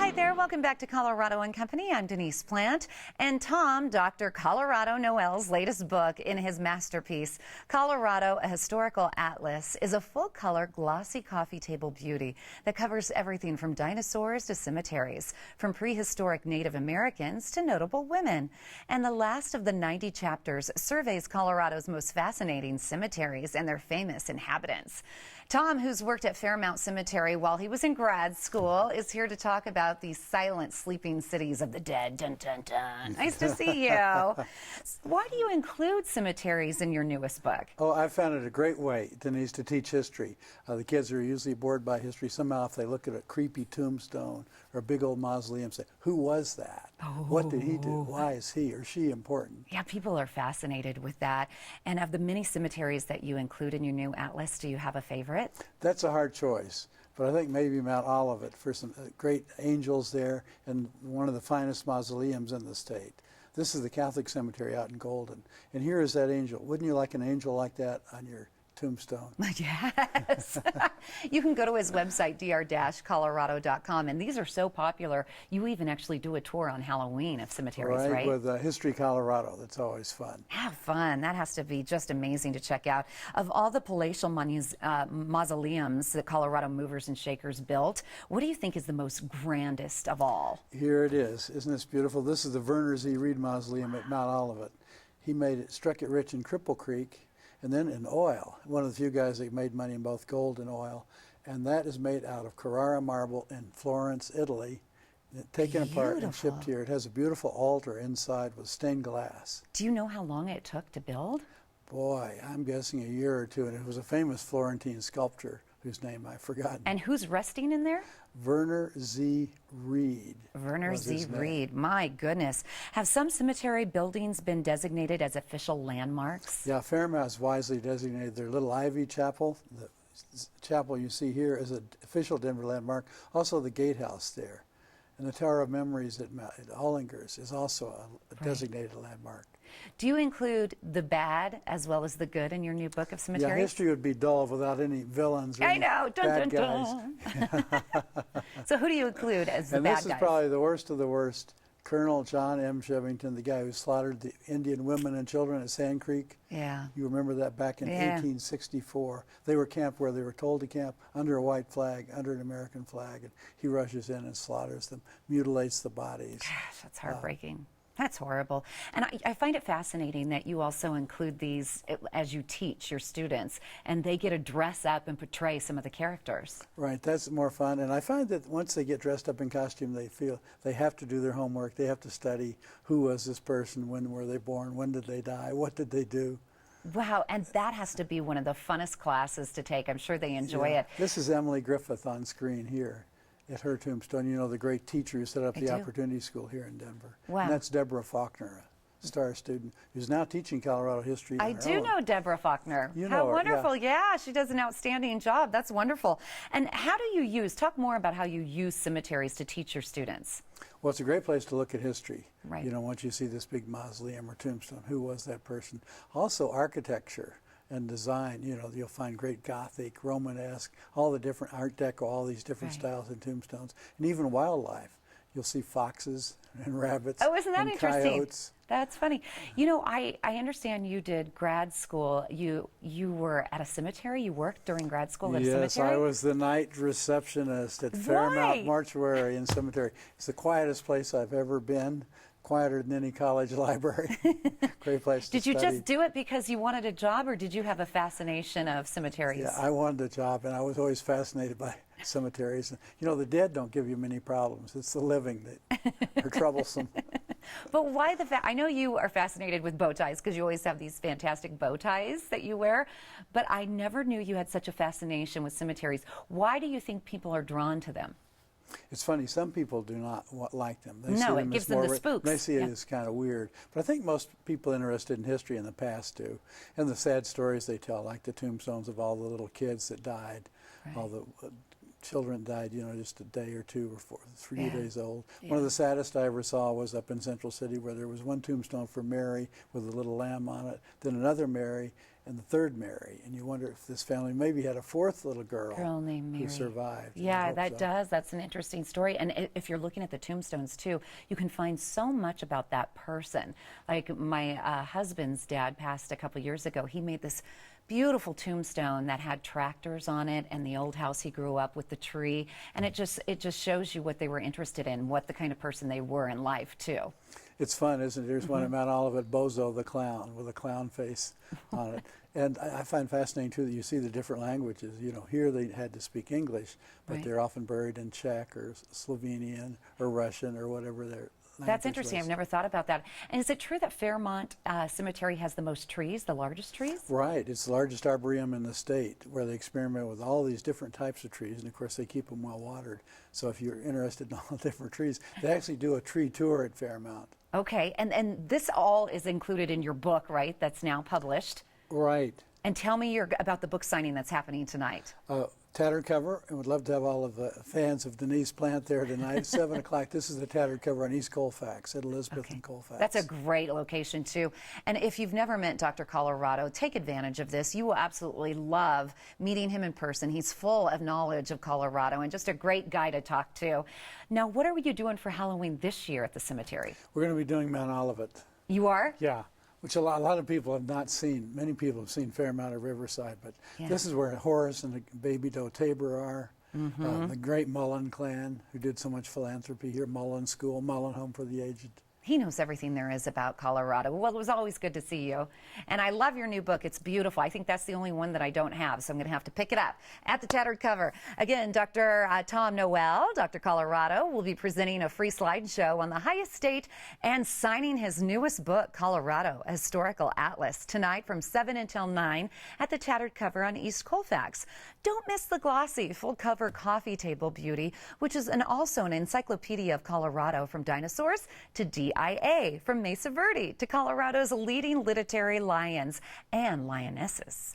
Hi there, welcome back to Colorado and Company. I'm Denise Plant, and Tom, Dr. Colorado NOEL'S latest book in his masterpiece, Colorado, a Historical Atlas, is a full-color, glossy coffee table beauty that covers everything from dinosaurs to cemeteries, from prehistoric Native Americans to notable women. And the last of the 90 chapters surveys Colorado's most fascinating cemeteries and their famous inhabitants. Tom, who's worked at Fairmount Cemetery while he was in grad school, is here to talk about these silent sleeping cities of the dead. Dun, dun, dun. Nice to see you. Why do you include cemeteries in your newest book? Oh, I found it a great way, Denise, to teach history. The kids are usually bored by history. Somehow if they look at a creepy tombstone or a big old mausoleum, say, who was that? Oh. What did he do? Why is he or she important? Yeah, people are fascinated with that. And of the many cemeteries that you include in your new atlas, do you have a favorite? That's a hard choice, but I think maybe Mount Olivet for some great angels there and one of the finest mausoleums in the state. This is the Catholic cemetery out in Golden, and here is that angel. Wouldn't you like an angel like that on your tombstone? Yes. You can go to his website, dr-colorado.com, and these are so popular, you even actually do a tour on Halloween of cemeteries, right? With History Colorado. That's always fun. Have fun. That has to be just amazing to check out. Of all the palatial mausoleums that Colorado movers and shakers built, what do you think is the most grandest of all? Here it is. Isn't this beautiful? This is the Verner Z. Reed Mausoleum at Mount Olivet. He struck it rich in Cripple Creek, and then in oil. One of the few guys that made money in both gold and oil. And that is made out of Carrara marble in Florence, Italy, taken apart and shipped here. It has a beautiful altar inside with stained glass. Do you know how long it took to build? Boy, I'm guessing a year or two, and it was a famous Florentine sculptor whose name I've forgotten. And who's resting in there? Verner Z. Reed. Verner Z. Reed. My goodness. Have some cemetery buildings been designated as official landmarks? Yeah, Fairmount's wisely designated their Little Ivy Chapel. The chapel you see here is an official Denver landmark. Also the gatehouse there. And the Tower of Memories at Hollinger's is also a designated landmark. Do you include the bad as well as the good in your new book of cemeteries? Yeah, history would be dull without any villains or I know. Dun, bad dun, guys. dun. So who do you include as the bad guys? And this is probably the worst of the worst. Colonel John M. Shevington, the guy who slaughtered the Indian women and children at Sand Creek. Yeah. You remember that back in 1864. They were camped where they were told to camp, under a white flag, under an American flag, and he rushes in and slaughters them, mutilates the bodies. Gosh, that's heartbreaking. That's horrible. And I find it fascinating that you also include these as you teach your students, and they get to dress up and portray some of the characters. Right, that's more fun. And I find that once they get dressed up in costume, they feel they have to do their homework. They have to study who was this person, when were they born, when did they die, what did they do. Wow, and that has to be one of the funnest classes to take. I'm sure they enjoy it. This is Emily Griffith on screen here at her tombstone. You know, the great teacher who set up the Opportunity School here in Denver. Wow. And that's Deborah Faulkner, a star student who's now teaching Colorado history on I her do own. know Deborah Faulkner. You know how her, wonderful. Yeah, she does an outstanding job. That's wonderful. And how do you talk more about how you use cemeteries to teach your students? Well, it's a great place to look at history. Right. You know, once you see this big mausoleum or tombstone, who was that person? Also architecture and design. You know, you'll find great Gothic, Romanesque, all the different Art Deco, all these different styles in tombstones, and even wildlife. You'll see foxes and rabbits. Oh, isn't that and interesting? Coyotes. That's funny. You know, I understand you did grad school. You were at a cemetery. You worked during grad school at a cemetery? Yes, I was the night receptionist at Fairmount Mortuary and Cemetery. It's the quietest place I've ever been. Quieter than any college library. Great place to Did you study. just do it because you wanted a job, or did you have a fascination of cemeteries? Yeah, I wanted a job, and I was always fascinated by cemeteries. You know, the dead don't give you many problems. It's the living that are troublesome. But why I know you are fascinated with bow ties because you always have these fantastic bow ties that you wear, but I never knew you had such a fascination with cemeteries. Why do you think people are drawn to them? It's funny, some people do not like them. They No, see it gives them the spooks. They see it as kind of weird. But I think most people interested in history in the past do. And the sad stories they tell, like the tombstones of all the little kids that died, all the children died, you know, just a day or two or 3 days old. One of the saddest I ever saw was up in Central City, where there was one tombstone for Mary with a little lamb on it, then another Mary, and the third Mary. And you wonder if this family maybe had a fourth little girl named Mary who survived. Yeah, that does. That's an interesting story. And if you're looking at the tombstones too, you can find so much about that person. Like my husband's dad passed a couple years ago. He made this beautiful tombstone that had tractors on it and the old house he grew up with, the tree, and it just shows you what they were interested in, what the kind of person they were in life too. It's fun, isn't it? There's one at Mount Olivet, Bozo the clown, with a clown face on it. And I find fascinating too that you see the different languages. You know, here they had to speak English, but they're often buried in Czech or Slovenian or Russian or whatever their That's interesting. I've never thought about that. And is it true that Fairmont Cemetery has the most trees, the largest trees? Right. It's the largest arboretum in the state, where they experiment with all these different types of trees, and of course they keep them well watered. So if you're interested in all the different trees, they actually do a tree tour at Fairmont. Okay, and this all is included in your book, right, that's now published? Right. And tell me about the book signing that's happening tonight. Tattered cover, and would love to have all of the fans of Denise Plant there tonight. 7 o'clock. This is the tattered cover on East Colfax at Elizabeth and Colfax. That's a great location too. And if you've never met Dr. Colorado, take advantage of this. You will absolutely love meeting him in person. He's full of knowledge of Colorado and just a great guy to talk to. Now, what are you doing for Halloween this year at the cemetery? We're going to be doing Mount Olivet. You are? Yeah. Which a lot of people have not seen. Many people have seen Fairmount or Riverside, but this is where Horace and the baby doe Tabor are. The great Mullen clan, who did so much philanthropy here, Mullen School, Mullen Home for the Aged. He knows everything there is about Colorado. Well, it was always good to see you. And I love your new book. It's beautiful. I think that's the only one that I don't have, so I'm going to have to pick it up at the tattered cover. Again, Dr. Tom Noel, Dr. Colorado, will be presenting a free slideshow on the highest state and signing his newest book, Colorado, a Historical Atlas, tonight from 7 until 9 at the tattered cover on East Colfax. Don't miss the glossy full-cover coffee table beauty, which is also an encyclopedia of Colorado, from dinosaurs to DIA, from Mesa Verde to Colorado's leading literary lions and lionesses.